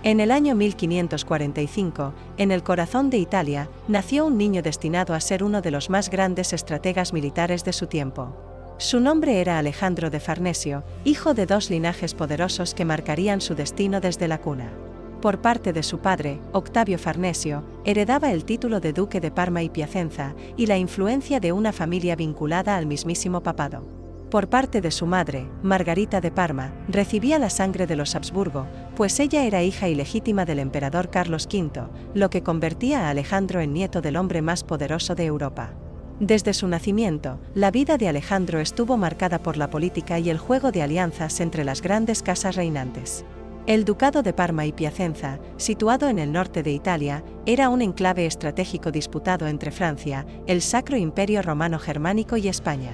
En el año 1545, en el corazón de Italia, nació un niño destinado a ser uno de los más grandes estrategas militares de su tiempo. Su nombre era Alejandro de Farnesio, hijo de dos linajes poderosos que marcarían su destino desde la cuna. Por parte de su padre, Octavio Farnesio, heredaba el título de duque de Parma y Piacenza y la influencia de una familia vinculada al mismísimo papado. Por parte de su madre, Margarita de Parma, recibía la sangre de los Habsburgo, pues ella era hija ilegítima del emperador Carlos V, lo que convertía a Alejandro en nieto del hombre más poderoso de Europa. Desde su nacimiento, la vida de Alejandro estuvo marcada por la política y el juego de alianzas entre las grandes casas reinantes. El Ducado de Parma y Piacenza, situado en el norte de Italia, era un enclave estratégico disputado entre Francia, el Sacro Imperio Romano Germánico y España.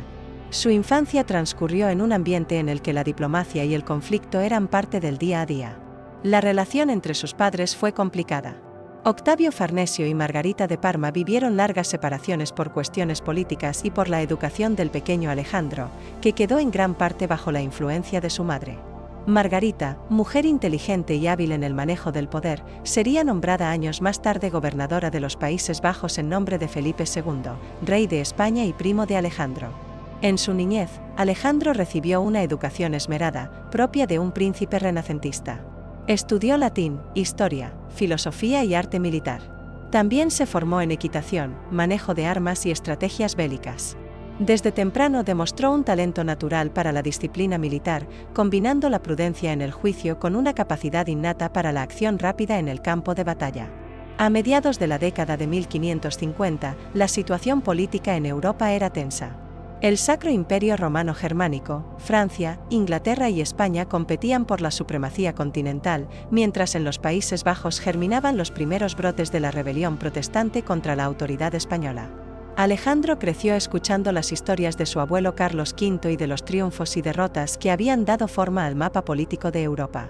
Su infancia transcurrió en un ambiente en el que la diplomacia y el conflicto eran parte del día a día. La relación entre sus padres fue complicada. Octavio Farnesio y Margarita de Parma vivieron largas separaciones por cuestiones políticas y por la educación del pequeño Alejandro, que quedó en gran parte bajo la influencia de su madre. Margarita, mujer inteligente y hábil en el manejo del poder, sería nombrada años más tarde gobernadora de los Países Bajos en nombre de Felipe II, rey de España y primo de Alejandro. En su niñez, Alejandro recibió una educación esmerada, propia de un príncipe renacentista. Estudió latín, historia, filosofía y arte militar. También se formó en equitación, manejo de armas y estrategias bélicas. Desde temprano demostró un talento natural para la disciplina militar, combinando la prudencia en el juicio con una capacidad innata para la acción rápida en el campo de batalla. A mediados de la década de 1550, la situación política en Europa era tensa. El Sacro Imperio Romano Germánico, Francia, Inglaterra y España competían por la supremacía continental, mientras en los Países Bajos germinaban los primeros brotes de la rebelión protestante contra la autoridad española. Alejandro creció escuchando las historias de su abuelo Carlos V y de los triunfos y derrotas que habían dado forma al mapa político de Europa.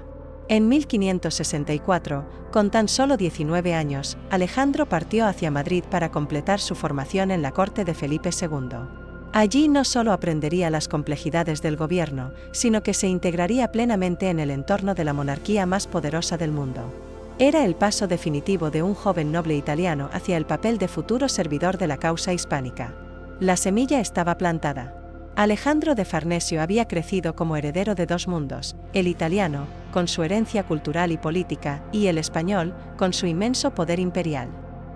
En 1564, con tan solo 19 años, Alejandro partió hacia Madrid para completar su formación en la corte de Felipe II. Allí no solo aprendería las complejidades del gobierno, sino que se integraría plenamente en el entorno de la monarquía más poderosa del mundo. Era el paso definitivo de un joven noble italiano hacia el papel de futuro servidor de la causa hispánica. La semilla estaba plantada. Alejandro de Farnesio había crecido como heredero de dos mundos, el italiano, con su herencia cultural y política, y el español, con su inmenso poder imperial.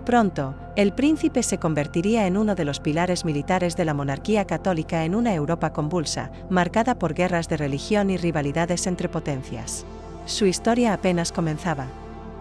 Pronto, el príncipe se convertiría en uno de los pilares militares de la monarquía católica en una Europa convulsa, marcada por guerras de religión y rivalidades entre potencias. Su historia apenas comenzaba.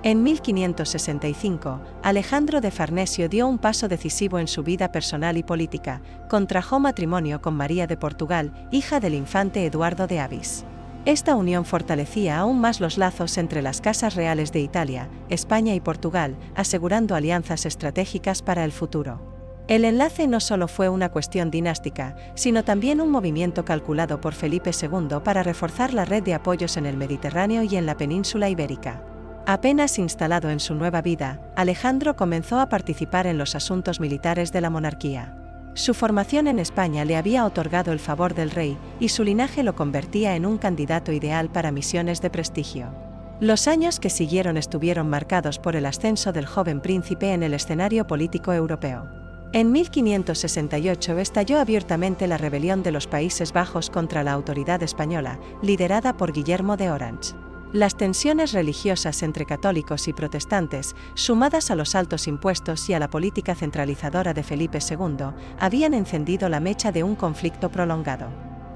En 1565, Alejandro de Farnesio dio un paso decisivo en su vida personal y política, contrajo matrimonio con María de Portugal, hija del infante Eduardo de Avis. Esta unión fortalecía aún más los lazos entre las casas reales de Italia, España y Portugal, asegurando alianzas estratégicas para el futuro. El enlace no solo fue una cuestión dinástica, sino también un movimiento calculado por Felipe II para reforzar la red de apoyos en el Mediterráneo y en la península ibérica. Apenas instalado en su nueva vida, Alejandro comenzó a participar en los asuntos militares de la monarquía. Su formación en España le había otorgado el favor del rey, y su linaje lo convertía en un candidato ideal para misiones de prestigio. Los años que siguieron estuvieron marcados por el ascenso del joven príncipe en el escenario político europeo. En 1568 estalló abiertamente la rebelión de los Países Bajos contra la autoridad española, liderada por Guillermo de Orange. Las tensiones religiosas entre católicos y protestantes, sumadas a los altos impuestos y a la política centralizadora de Felipe II, habían encendido la mecha de un conflicto prolongado.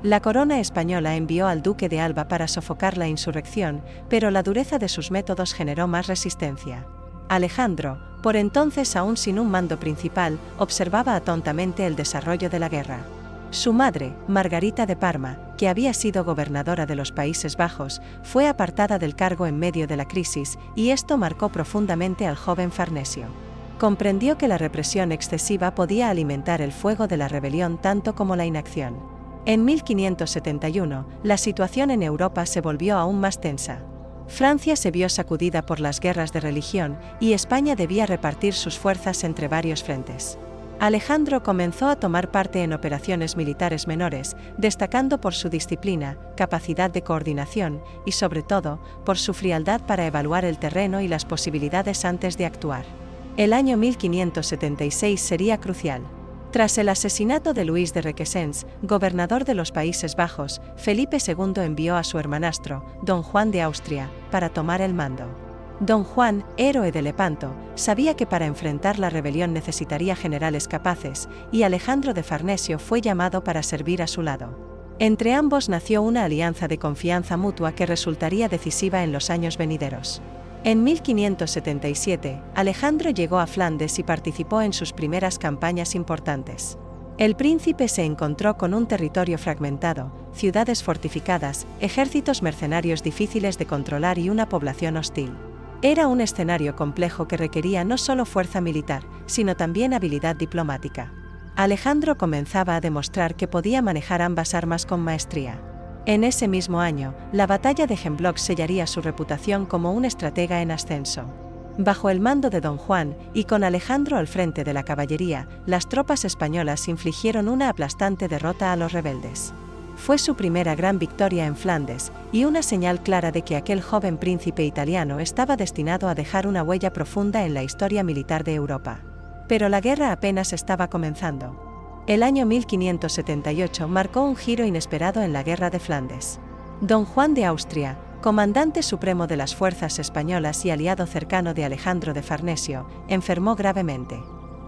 La corona española envió al duque de Alba para sofocar la insurrección, pero la dureza de sus métodos generó más resistencia. Alejandro, por entonces aún sin un mando principal, observaba atentamente el desarrollo de la guerra. Su madre, Margarita de Parma, que había sido gobernadora de los Países Bajos, fue apartada del cargo en medio de la crisis, y esto marcó profundamente al joven Farnesio. Comprendió que la represión excesiva podía alimentar el fuego de la rebelión tanto como la inacción. En 1571, la situación en Europa se volvió aún más tensa. Francia se vio sacudida por las guerras de religión, y España debía repartir sus fuerzas entre varios frentes. Alejandro comenzó a tomar parte en operaciones militares menores, destacando por su disciplina, capacidad de coordinación y, sobre todo, por su frialdad para evaluar el terreno y las posibilidades antes de actuar. El año 1576 sería crucial. Tras el asesinato de Luis de Requesens, gobernador de los Países Bajos, Felipe II envió a su hermanastro, don Juan de Austria, para tomar el mando. Don Juan, héroe de Lepanto, sabía que para enfrentar la rebelión necesitaría generales capaces, y Alejandro de Farnesio fue llamado para servir a su lado. Entre ambos nació una alianza de confianza mutua que resultaría decisiva en los años venideros. En 1577, Alejandro llegó a Flandes y participó en sus primeras campañas importantes. El príncipe se encontró con un territorio fragmentado, ciudades fortificadas, ejércitos mercenarios difíciles de controlar y una población hostil. Era un escenario complejo que requería no solo fuerza militar, sino también habilidad diplomática. Alejandro comenzaba a demostrar que podía manejar ambas armas con maestría. En ese mismo año, la batalla de Gembloux sellaría su reputación como un estratega en ascenso. Bajo el mando de don Juan, y con Alejandro al frente de la caballería, las tropas españolas infligieron una aplastante derrota a los rebeldes. Fue su primera gran victoria en Flandes, y una señal clara de que aquel joven príncipe italiano estaba destinado a dejar una huella profunda en la historia militar de Europa. Pero la guerra apenas estaba comenzando. El año 1578 marcó un giro inesperado en la Guerra de Flandes. Don Juan de Austria, comandante supremo de las fuerzas españolas y aliado cercano de Alejandro de Farnesio, enfermó gravemente.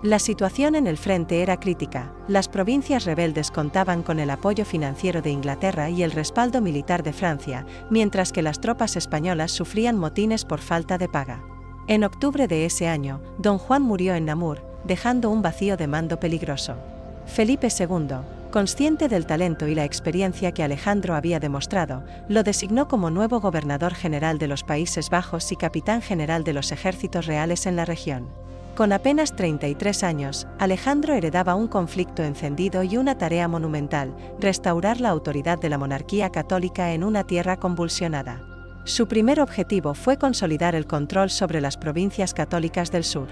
La situación en el frente era crítica, las provincias rebeldes contaban con el apoyo financiero de Inglaterra y el respaldo militar de Francia, mientras que las tropas españolas sufrían motines por falta de paga. En octubre de ese año, don Juan murió en Namur, dejando un vacío de mando peligroso. Felipe II, consciente del talento y la experiencia que Alejandro había demostrado, lo designó como nuevo gobernador general de los Países Bajos y capitán general de los ejércitos reales en la región. Con apenas 33 años, Alejandro heredaba un conflicto encendido y una tarea monumental: restaurar la autoridad de la monarquía católica en una tierra convulsionada. Su primer objetivo fue consolidar el control sobre las provincias católicas del sur.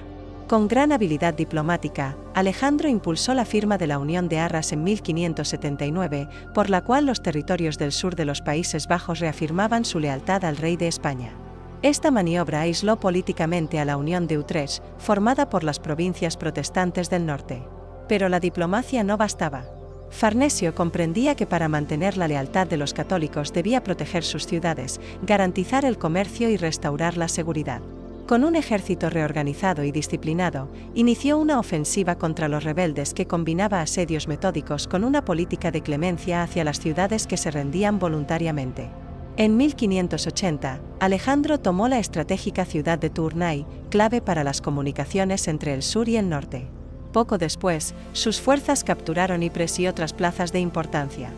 Con gran habilidad diplomática, Alejandro impulsó la firma de la Unión de Arras en 1579, por la cual los territorios del sur de los Países Bajos reafirmaban su lealtad al rey de España. Esta maniobra aisló políticamente a la Unión de Utrecht, formada por las provincias protestantes del norte. Pero la diplomacia no bastaba. Farnesio comprendía que para mantener la lealtad de los católicos debía proteger sus ciudades, garantizar el comercio y restaurar la seguridad. Con un ejército reorganizado y disciplinado, inició una ofensiva contra los rebeldes que combinaba asedios metódicos con una política de clemencia hacia las ciudades que se rendían voluntariamente. En 1580, Alejandro tomó la estratégica ciudad de Tournai, clave para las comunicaciones entre el sur y el norte. Poco después, sus fuerzas capturaron Ypres y otras plazas de importancia.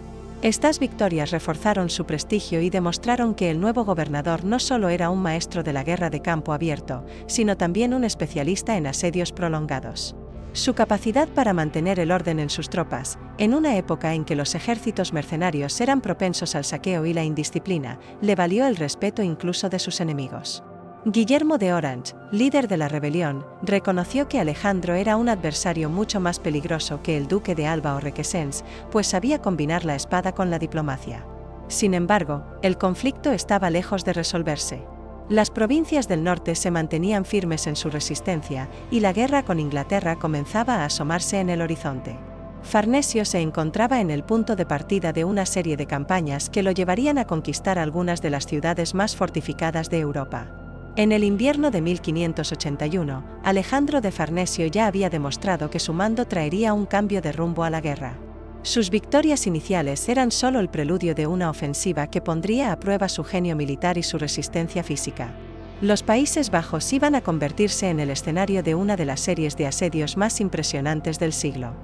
Estas victorias reforzaron su prestigio y demostraron que el nuevo gobernador no solo era un maestro de la guerra de campo abierto, sino también un especialista en asedios prolongados. Su capacidad para mantener el orden en sus tropas, en una época en que los ejércitos mercenarios eran propensos al saqueo y la indisciplina, le valió el respeto incluso de sus enemigos. Guillermo de Orange, líder de la rebelión, reconoció que Alejandro era un adversario mucho más peligroso que el duque de Alba o Requesens, pues sabía combinar la espada con la diplomacia. Sin embargo, el conflicto estaba lejos de resolverse. Las provincias del norte se mantenían firmes en su resistencia, y la guerra con Inglaterra comenzaba a asomarse en el horizonte. Farnesio se encontraba en el punto de partida de una serie de campañas que lo llevarían a conquistar algunas de las ciudades más fortificadas de Europa. En el invierno de 1581, Alejandro de Farnesio ya había demostrado que su mando traería un cambio de rumbo a la guerra. Sus victorias iniciales eran solo el preludio de una ofensiva que pondría a prueba su genio militar y su resistencia física. Los Países Bajos iban a convertirse en el escenario de una de las series de asedios más impresionantes del siglo.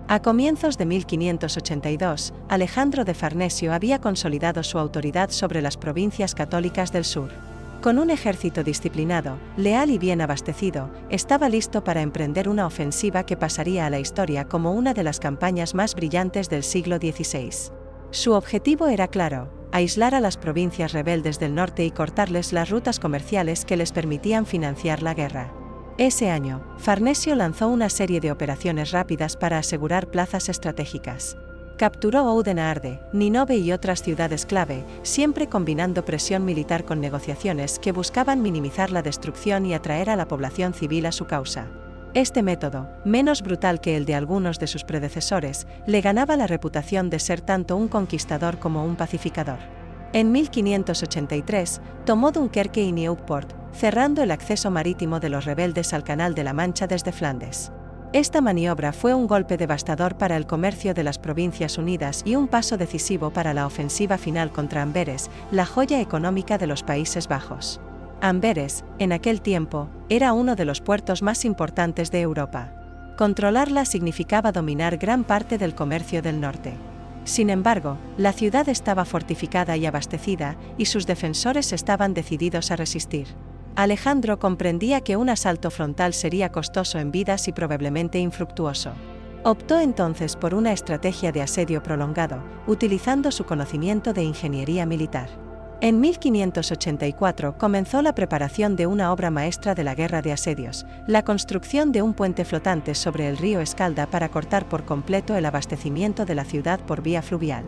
A comienzos de 1582, Alejandro de Farnesio había consolidado su autoridad sobre las provincias católicas del sur. Con un ejército disciplinado, leal y bien abastecido, estaba listo para emprender una ofensiva que pasaría a la historia como una de las campañas más brillantes del siglo XVI. Su objetivo era claro: aislar a las provincias rebeldes del norte y cortarles las rutas comerciales que les permitían financiar la guerra. Ese año, Farnesio lanzó una serie de operaciones rápidas para asegurar plazas estratégicas. Capturó Oudenaarde, Ninove y otras ciudades clave, siempre combinando presión militar con negociaciones que buscaban minimizar la destrucción y atraer a la población civil a su causa. Este método, menos brutal que el de algunos de sus predecesores, le ganaba la reputación de ser tanto un conquistador como un pacificador. En 1583, tomó Dunkerque y Nieuwpoort, cerrando el acceso marítimo de los rebeldes al Canal de la Mancha desde Flandes. Esta maniobra fue un golpe devastador para el comercio de las Provincias Unidas y un paso decisivo para la ofensiva final contra Amberes, la joya económica de los Países Bajos. Amberes, en aquel tiempo, era uno de los puertos más importantes de Europa. Controlarla significaba dominar gran parte del comercio del norte. Sin embargo, la ciudad estaba fortificada y abastecida, y sus defensores estaban decididos a resistir. Alejandro comprendía que un asalto frontal sería costoso en vidas y probablemente infructuoso. Optó entonces por una estrategia de asedio prolongado, utilizando su conocimiento de ingeniería militar. En 1584 comenzó la preparación de una obra maestra de la guerra de asedios, la construcción de un puente flotante sobre el río Escalda para cortar por completo el abastecimiento de la ciudad por vía fluvial.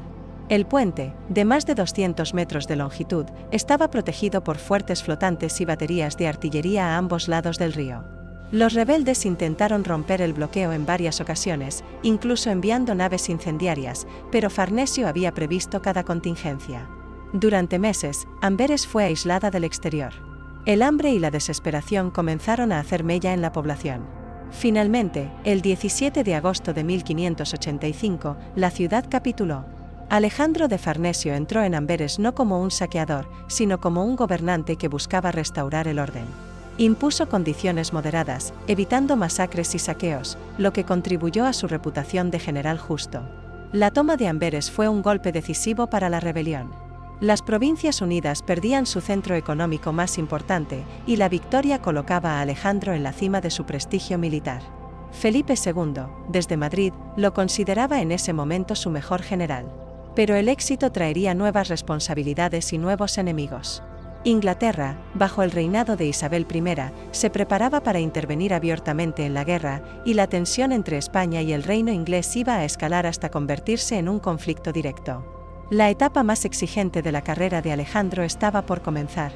El puente, de más de 200 metros de longitud, estaba protegido por fuertes flotantes y baterías de artillería a ambos lados del río. Los rebeldes intentaron romper el bloqueo en varias ocasiones, incluso enviando naves incendiarias, pero Farnesio había previsto cada contingencia. Durante meses, Amberes fue aislada del exterior. El hambre y la desesperación comenzaron a hacer mella en la población. Finalmente, el 17 de agosto de 1585, la ciudad capituló. Alejandro de Farnesio entró en Amberes no como un saqueador, sino como un gobernante que buscaba restaurar el orden. Impuso condiciones moderadas, evitando masacres y saqueos, lo que contribuyó a su reputación de general justo. La toma de Amberes fue un golpe decisivo para la rebelión. Las Provincias Unidas perdían su centro económico más importante, y la victoria colocaba a Alejandro en la cima de su prestigio militar. Felipe II, desde Madrid, lo consideraba en ese momento su mejor general. Pero el éxito traería nuevas responsabilidades y nuevos enemigos. Inglaterra, bajo el reinado de Isabel I, se preparaba para intervenir abiertamente en la guerra, y la tensión entre España y el reino inglés iba a escalar hasta convertirse en un conflicto directo. La etapa más exigente de la carrera de Alejandro estaba por comenzar.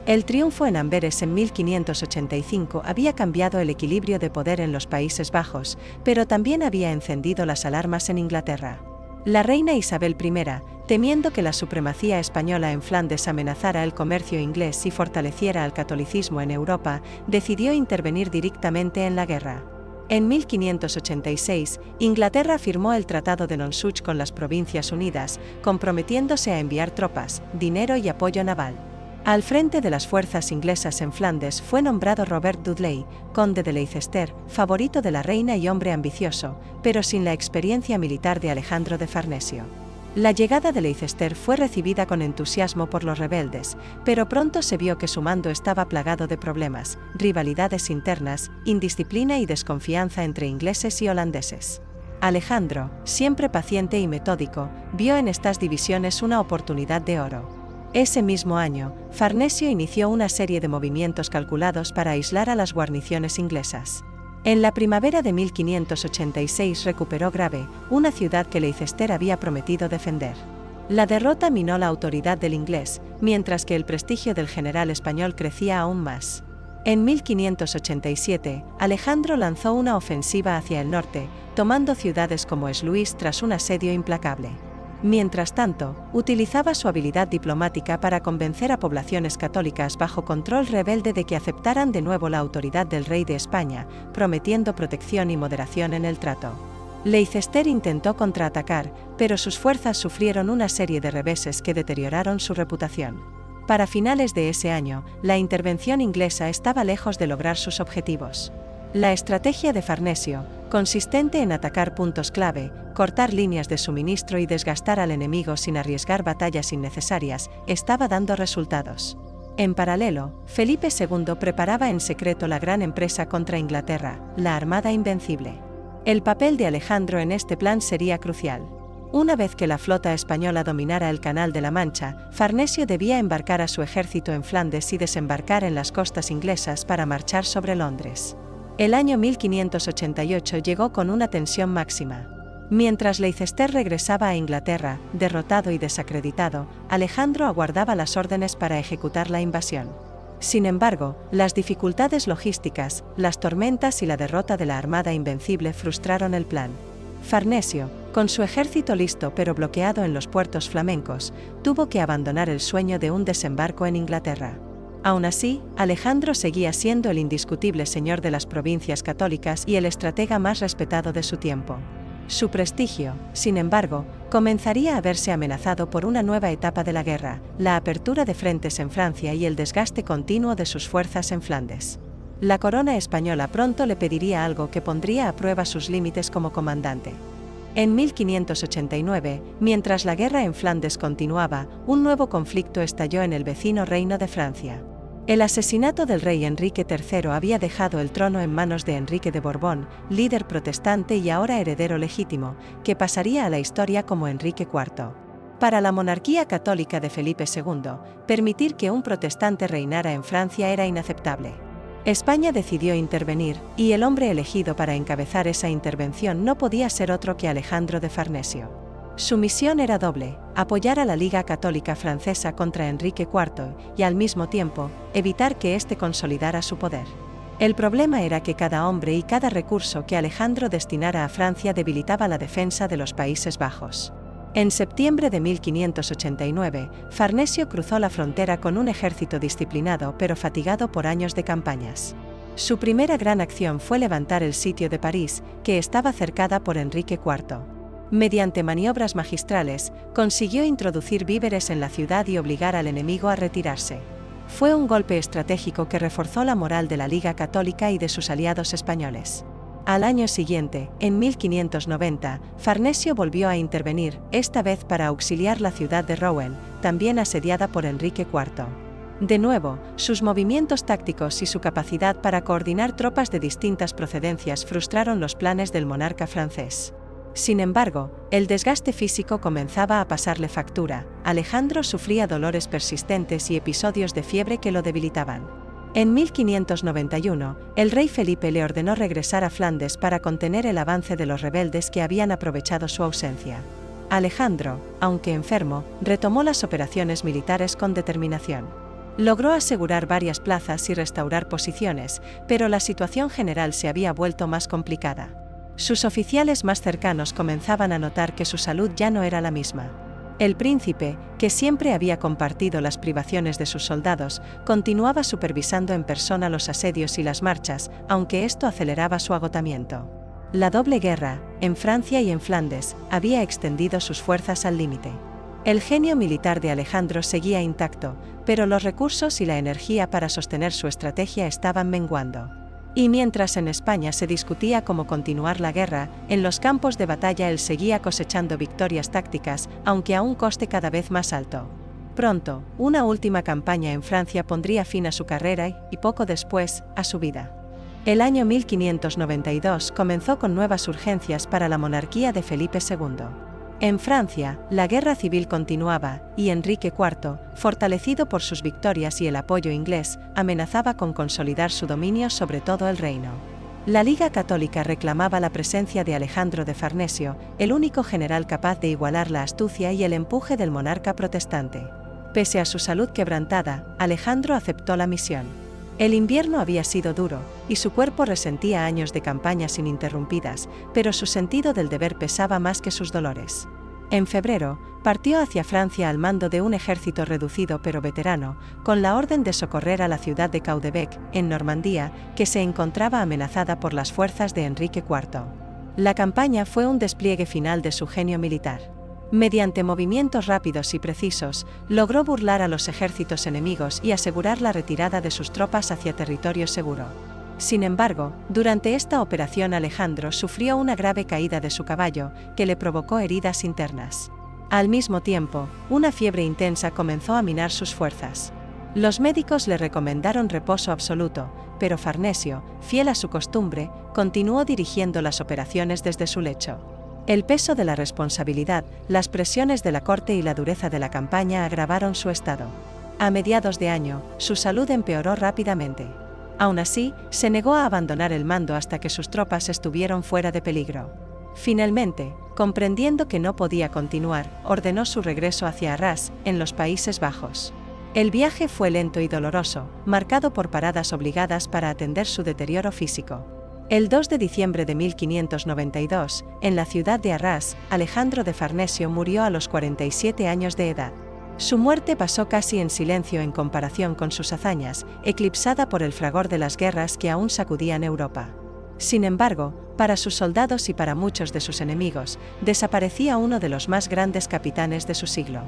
El triunfo en Amberes en 1585 había cambiado el equilibrio de poder en los Países Bajos, pero también había encendido las alarmas en Inglaterra. La reina Isabel I, temiendo que la supremacía española en Flandes amenazara el comercio inglés y fortaleciera al catolicismo en Europa, decidió intervenir directamente en la guerra. En 1586, Inglaterra firmó el Tratado de Nonsuch con las Provincias Unidas, comprometiéndose a enviar tropas, dinero y apoyo naval. Al frente de las fuerzas inglesas en Flandes fue nombrado Robert Dudley, conde de Leicester, favorito de la reina y hombre ambicioso, pero sin la experiencia militar de Alejandro de Farnesio. La llegada de Leicester fue recibida con entusiasmo por los rebeldes, pero pronto se vio que su mando estaba plagado de problemas, rivalidades internas, indisciplina y desconfianza entre ingleses y holandeses. Alejandro, siempre paciente y metódico, vio en estas divisiones una oportunidad de oro. Ese mismo año, Farnesio inició una serie de movimientos calculados para aislar a las guarniciones inglesas. En la primavera de 1586 recuperó Grave, una ciudad que Leicester había prometido defender. La derrota minó la autoridad del inglés, mientras que el prestigio del general español crecía aún más. En 1587, Alejandro lanzó una ofensiva hacia el norte, tomando ciudades como Sluis tras un asedio implacable. Mientras tanto, utilizaba su habilidad diplomática para convencer a poblaciones católicas bajo control rebelde de que aceptaran de nuevo la autoridad del rey de España, prometiendo protección y moderación en el trato. Leicester intentó contraatacar, pero sus fuerzas sufrieron una serie de reveses que deterioraron su reputación. Para finales de ese año, la intervención inglesa estaba lejos de lograr sus objetivos. La estrategia de Farnesio, consistente en atacar puntos clave, cortar líneas de suministro y desgastar al enemigo sin arriesgar batallas innecesarias, estaba dando resultados. En paralelo, Felipe II preparaba en secreto la gran empresa contra Inglaterra, la Armada Invencible. El papel de Alejandro en este plan sería crucial. Una vez que la flota española dominara el Canal de la Mancha, Farnesio debía embarcar a su ejército en Flandes y desembarcar en las costas inglesas para marchar sobre Londres. El año 1588 llegó con una tensión máxima. Mientras Leicester regresaba a Inglaterra, derrotado y desacreditado, Alejandro aguardaba las órdenes para ejecutar la invasión. Sin embargo, las dificultades logísticas, las tormentas y la derrota de la Armada Invencible frustraron el plan. Farnesio, con su ejército listo pero bloqueado en los puertos flamencos, tuvo que abandonar el sueño de un desembarco en Inglaterra. Aún así, Alejandro seguía siendo el indiscutible señor de las provincias católicas y el estratega más respetado de su tiempo. Su prestigio, sin embargo, comenzaría a verse amenazado por una nueva etapa de la guerra, la apertura de frentes en Francia y el desgaste continuo de sus fuerzas en Flandes. La corona española pronto le pediría algo que pondría a prueba sus límites como comandante. En 1589, mientras la guerra en Flandes continuaba, un nuevo conflicto estalló en el vecino Reino de Francia. El asesinato del rey Enrique III había dejado el trono en manos de Enrique de Borbón, líder protestante y ahora heredero legítimo, que pasaría a la historia como Enrique IV. Para la monarquía católica de Felipe II, permitir que un protestante reinara en Francia era inaceptable. España decidió intervenir, y el hombre elegido para encabezar esa intervención no podía ser otro que Alejandro de Farnesio. Su misión era doble: apoyar a la Liga Católica Francesa contra Enrique IV y, al mismo tiempo, evitar que éste consolidara su poder. El problema era que cada hombre y cada recurso que Alejandro destinara a Francia debilitaba la defensa de los Países Bajos. En septiembre de 1589, Farnesio cruzó la frontera con un ejército disciplinado pero fatigado por años de campañas. Su primera gran acción fue levantar el sitio de París, que estaba cercada por Enrique IV. Mediante maniobras magistrales, consiguió introducir víveres en la ciudad y obligar al enemigo a retirarse. Fue un golpe estratégico que reforzó la moral de la Liga Católica y de sus aliados españoles. Al año siguiente, en 1590, Farnesio volvió a intervenir, esta vez para auxiliar la ciudad de Rouen, también asediada por Enrique IV. De nuevo, sus movimientos tácticos y su capacidad para coordinar tropas de distintas procedencias frustraron los planes del monarca francés. Sin embargo, el desgaste físico comenzaba a pasarle factura. Alejandro sufría dolores persistentes y episodios de fiebre que lo debilitaban. En 1591, el rey Felipe le ordenó regresar a Flandes para contener el avance de los rebeldes que habían aprovechado su ausencia. Alejandro, aunque enfermo, retomó las operaciones militares con determinación. Logró asegurar varias plazas y restaurar posiciones, pero la situación general se había vuelto más complicada. Sus oficiales más cercanos comenzaban a notar que su salud ya no era la misma. El príncipe, que siempre había compartido las privaciones de sus soldados, continuaba supervisando en persona los asedios y las marchas, aunque esto aceleraba su agotamiento. La doble guerra, en Francia y en Flandes, había extendido sus fuerzas al límite. El genio militar de Alejandro seguía intacto, pero los recursos y la energía para sostener su estrategia estaban menguando. Y mientras en España se discutía cómo continuar la guerra, en los campos de batalla él seguía cosechando victorias tácticas, aunque a un coste cada vez más alto. Pronto, una última campaña en Francia pondría fin a su carrera y, poco después, a su vida. El año 1592 comenzó con nuevas urgencias para la monarquía de Felipe II. En Francia, la guerra civil continuaba, y Enrique IV, fortalecido por sus victorias y el apoyo inglés, amenazaba con consolidar su dominio sobre todo el reino. La Liga Católica reclamaba la presencia de Alejandro de Farnesio, el único general capaz de igualar la astucia y el empuje del monarca protestante. Pese a su salud quebrantada, Alejandro aceptó la misión. El invierno había sido duro, y su cuerpo resentía años de campañas ininterrumpidas, pero su sentido del deber pesaba más que sus dolores. En febrero, partió hacia Francia al mando de un ejército reducido pero veterano, con la orden de socorrer a la ciudad de Caudebec, en Normandía, que se encontraba amenazada por las fuerzas de Enrique IV. La campaña fue un despliegue final de su genio militar. Mediante movimientos rápidos y precisos, logró burlar a los ejércitos enemigos y asegurar la retirada de sus tropas hacia territorio seguro. Sin embargo, durante esta operación Alejandro sufrió una grave caída de su caballo, que le provocó heridas internas. Al mismo tiempo, una fiebre intensa comenzó a minar sus fuerzas. Los médicos le recomendaron reposo absoluto, pero Farnesio, fiel a su costumbre, continuó dirigiendo las operaciones desde su lecho. El peso de la responsabilidad, las presiones de la corte y la dureza de la campaña agravaron su estado. A mediados de año, su salud empeoró rápidamente. Aún así, se negó a abandonar el mando hasta que sus tropas estuvieron fuera de peligro. Finalmente, comprendiendo que no podía continuar, ordenó su regreso hacia Arras, en los Países Bajos. El viaje fue lento y doloroso, marcado por paradas obligadas para atender su deterioro físico. El 2 de diciembre de 1592, en la ciudad de Arras, Alejandro de Farnesio murió a los 47 años de edad. Su muerte pasó casi en silencio en comparación con sus hazañas, eclipsada por el fragor de las guerras que aún sacudían Europa. Sin embargo, para sus soldados y para muchos de sus enemigos, desaparecía uno de los más grandes capitanes de su siglo.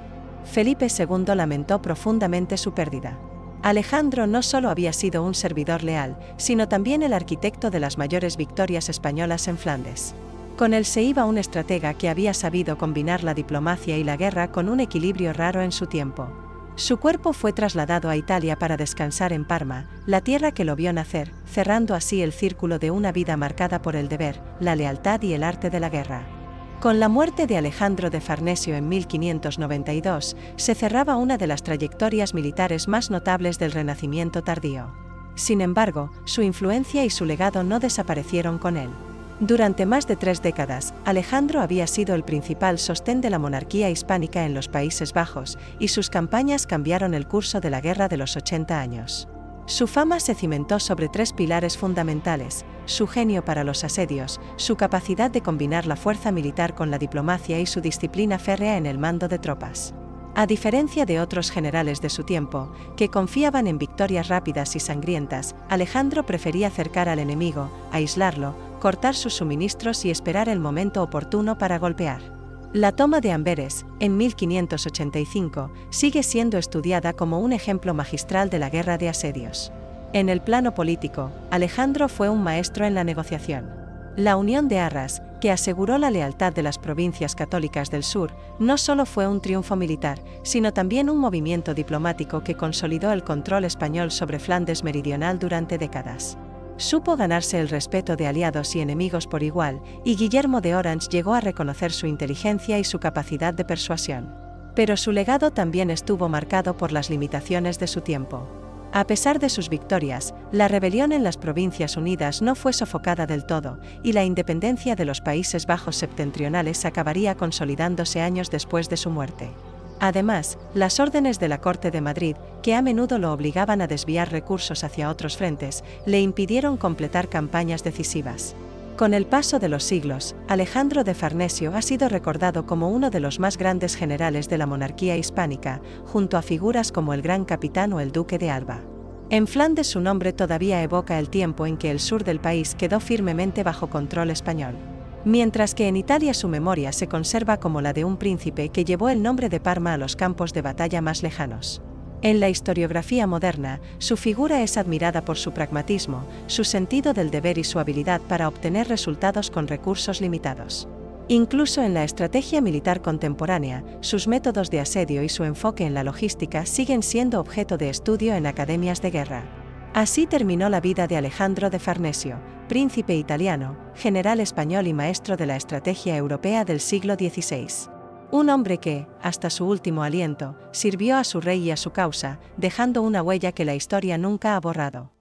Felipe II lamentó profundamente su pérdida. Alejandro no solo había sido un servidor leal, sino también el arquitecto de las mayores victorias españolas en Flandes. Con él se iba un estratega que había sabido combinar la diplomacia y la guerra con un equilibrio raro en su tiempo. Su cuerpo fue trasladado a Italia para descansar en Parma, la tierra que lo vio nacer, cerrando así el círculo de una vida marcada por el deber, la lealtad y el arte de la guerra. Con la muerte de Alejandro de Farnesio en 1592, se cerraba una de las trayectorias militares más notables del Renacimiento tardío. Sin embargo, su influencia y su legado no desaparecieron con él. Durante más de 3 décadas, Alejandro había sido el principal sostén de la monarquía hispánica en los Países Bajos, y sus campañas cambiaron el curso de la Guerra de los 80 años. Su fama se cimentó sobre 3 pilares fundamentales: su genio para los asedios, su capacidad de combinar la fuerza militar con la diplomacia y su disciplina férrea en el mando de tropas. A diferencia de otros generales de su tiempo, que confiaban en victorias rápidas y sangrientas, Alejandro prefería acercar al enemigo, aislarlo, cortar sus suministros y esperar el momento oportuno para golpear. La toma de Amberes, en 1585, sigue siendo estudiada como un ejemplo magistral de la guerra de asedios. En el plano político, Alejandro fue un maestro en la negociación. La Unión de Arras, que aseguró la lealtad de las provincias católicas del sur, no solo fue un triunfo militar, sino también un movimiento diplomático que consolidó el control español sobre Flandes Meridional durante décadas. Supo ganarse el respeto de aliados y enemigos por igual, y Guillermo de Orange llegó a reconocer su inteligencia y su capacidad de persuasión. Pero su legado también estuvo marcado por las limitaciones de su tiempo. A pesar de sus victorias, la rebelión en las Provincias Unidas no fue sofocada del todo, y la independencia de los Países Bajos septentrionales acabaría consolidándose años después de su muerte. Además, las órdenes de la Corte de Madrid, que a menudo lo obligaban a desviar recursos hacia otros frentes, le impidieron completar campañas decisivas. Con el paso de los siglos, Alejandro de Farnesio ha sido recordado como uno de los más grandes generales de la monarquía hispánica, junto a figuras como el Gran Capitán o el Duque de Alba. En Flandes su nombre todavía evoca el tiempo en que el sur del país quedó firmemente bajo control español. Mientras que en Italia su memoria se conserva como la de un príncipe que llevó el nombre de Parma a los campos de batalla más lejanos. En la historiografía moderna, su figura es admirada por su pragmatismo, su sentido del deber y su habilidad para obtener resultados con recursos limitados. Incluso en la estrategia militar contemporánea, sus métodos de asedio y su enfoque en la logística siguen siendo objeto de estudio en academias de guerra. Así terminó la vida de Alejandro de Farnesio, príncipe italiano, general español y maestro de la estrategia europea del siglo XVI. Un hombre que, hasta su último aliento, sirvió a su rey y a su causa, dejando una huella que la historia nunca ha borrado.